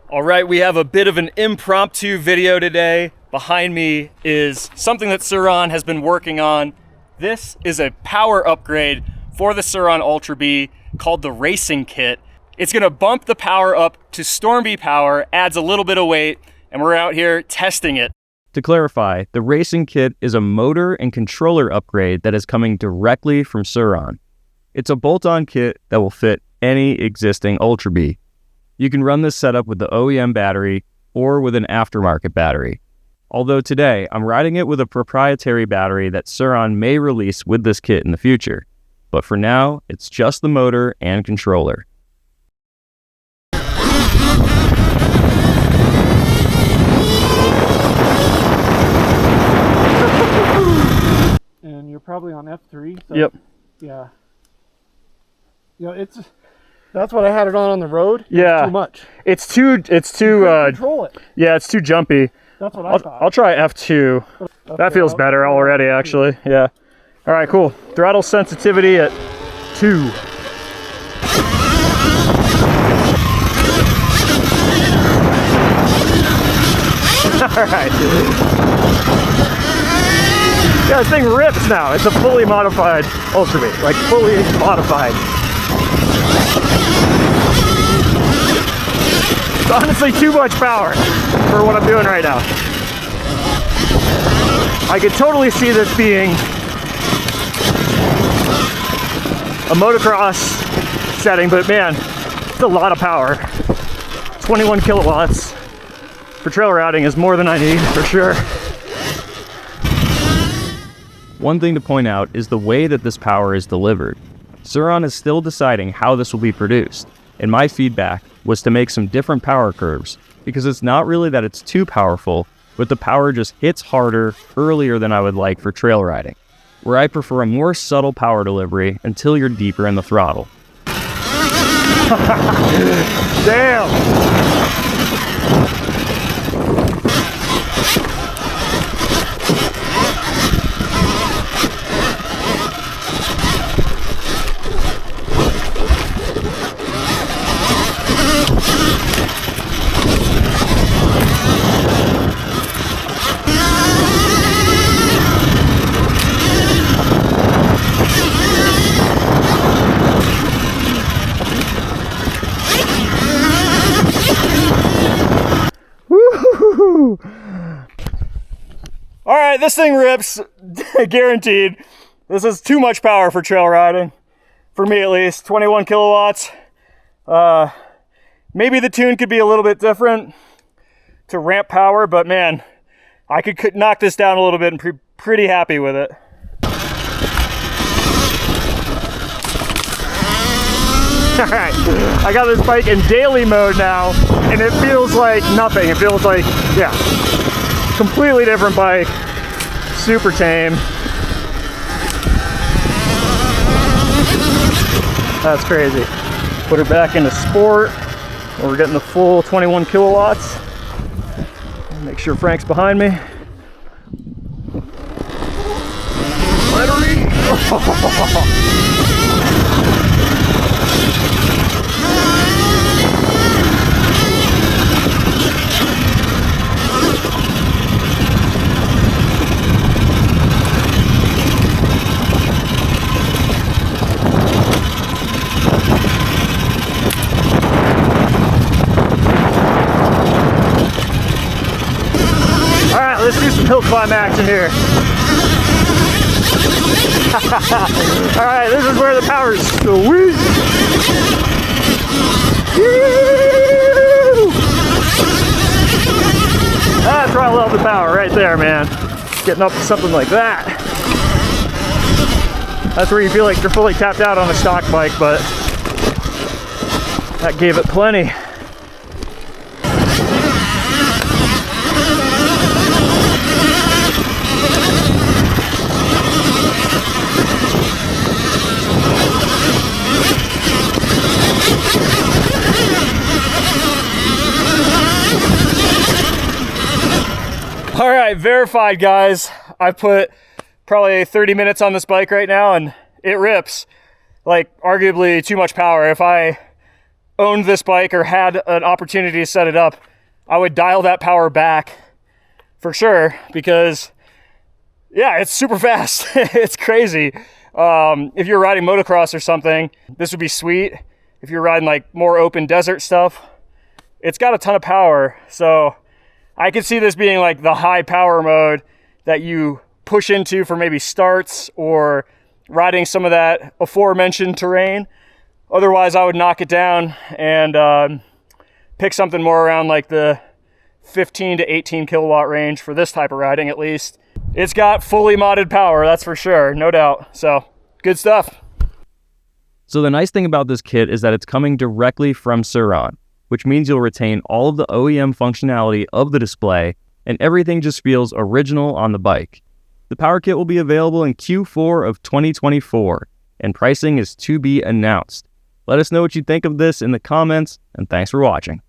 All right, we have a bit of an impromptu video today. Behind me is something that Surron has been working on. This is a power upgrade for the Surron Ultra B called the Racing Kit. It's gonna bump the power up to Storm B power, adds a little bit of weight, and we're out here testing it. To clarify, the Racing Kit is a motor and controller upgrade that is coming directly from Surron. It's a bolt-on kit that will fit any existing Ultra B. You can run this setup with the OEM battery or with an aftermarket battery. Although today, I'm riding it with a proprietary battery that Surron may release with this kit in the future. But for now, it's just the motor and controller. And you're probably on F3. So Yep. Yeah. You know, that's what I had it on the road. Yeah. It's too much. It's too Control it. yeah, it's too jumpy. That's what I thought. I'll try F2. That feels better already, actually. Yeah. All right, cool. Throttle sensitivity at 2. All right. Yeah, this thing rips now. It's a fully modified Ultra B, like fully modified. It's honestly too much power for what I'm doing right now. I could totally see this being a motocross setting, but man, it's a lot of power. 21 kilowatts for trail riding is more than I need, for sure. One thing to point out is the way that this power is delivered. Surron is still deciding how this will be produced, and my feedback was to make some different power curves, because it's not really that it's too powerful, but the power just hits harder earlier than I would like for trail riding, where I prefer a more subtle power delivery until you're deeper in the throttle. Damn! All right, this thing rips, guaranteed. This is too much power for trail riding, for me at least. 21 kilowatts. Maybe the tune could be a little bit different to ramp power, but man, I could knock this down a little bit and be pretty happy with it. All right, I got this bike in daily mode now, and it feels like nothing. It feels like, yeah, completely different bike, super tame. That's crazy. Put her back into sport, where we're getting the full 21 kilowatts. Make sure Frank's behind me. Battery! Let's do some hill climb action here. All right, this is where the power's sweet. That's where I love the power, right there, man. Getting up to something like that. That's where you feel like you're fully tapped out on a stock bike, but that gave it plenty. All right, verified, guys. I put probably 30 minutes on this bike right now and it rips. Like, arguably too much power. If I owned this bike or had an opportunity to set it up, I would dial that power back for sure, because yeah, it's super fast. It's crazy. If you're riding motocross or something, this would be sweet. If you're riding like more open desert stuff, it's got a ton of power. So I could see this being like the high power mode that you push into for maybe starts or riding some of that aforementioned terrain. Otherwise, I would knock it down and pick something more around like the 15 to 18 kilowatt range for this type of riding, at least. It's got fully modded power, that's for sure, no doubt. So, good stuff. So the nice thing about this kit is that it's coming directly from Surron, which means you'll retain all of the OEM functionality of the display, and everything just feels original on the bike. The power kit will be available in Q4 of 2024, and pricing is to be announced. Let us know what you think of this in the comments, and thanks for watching.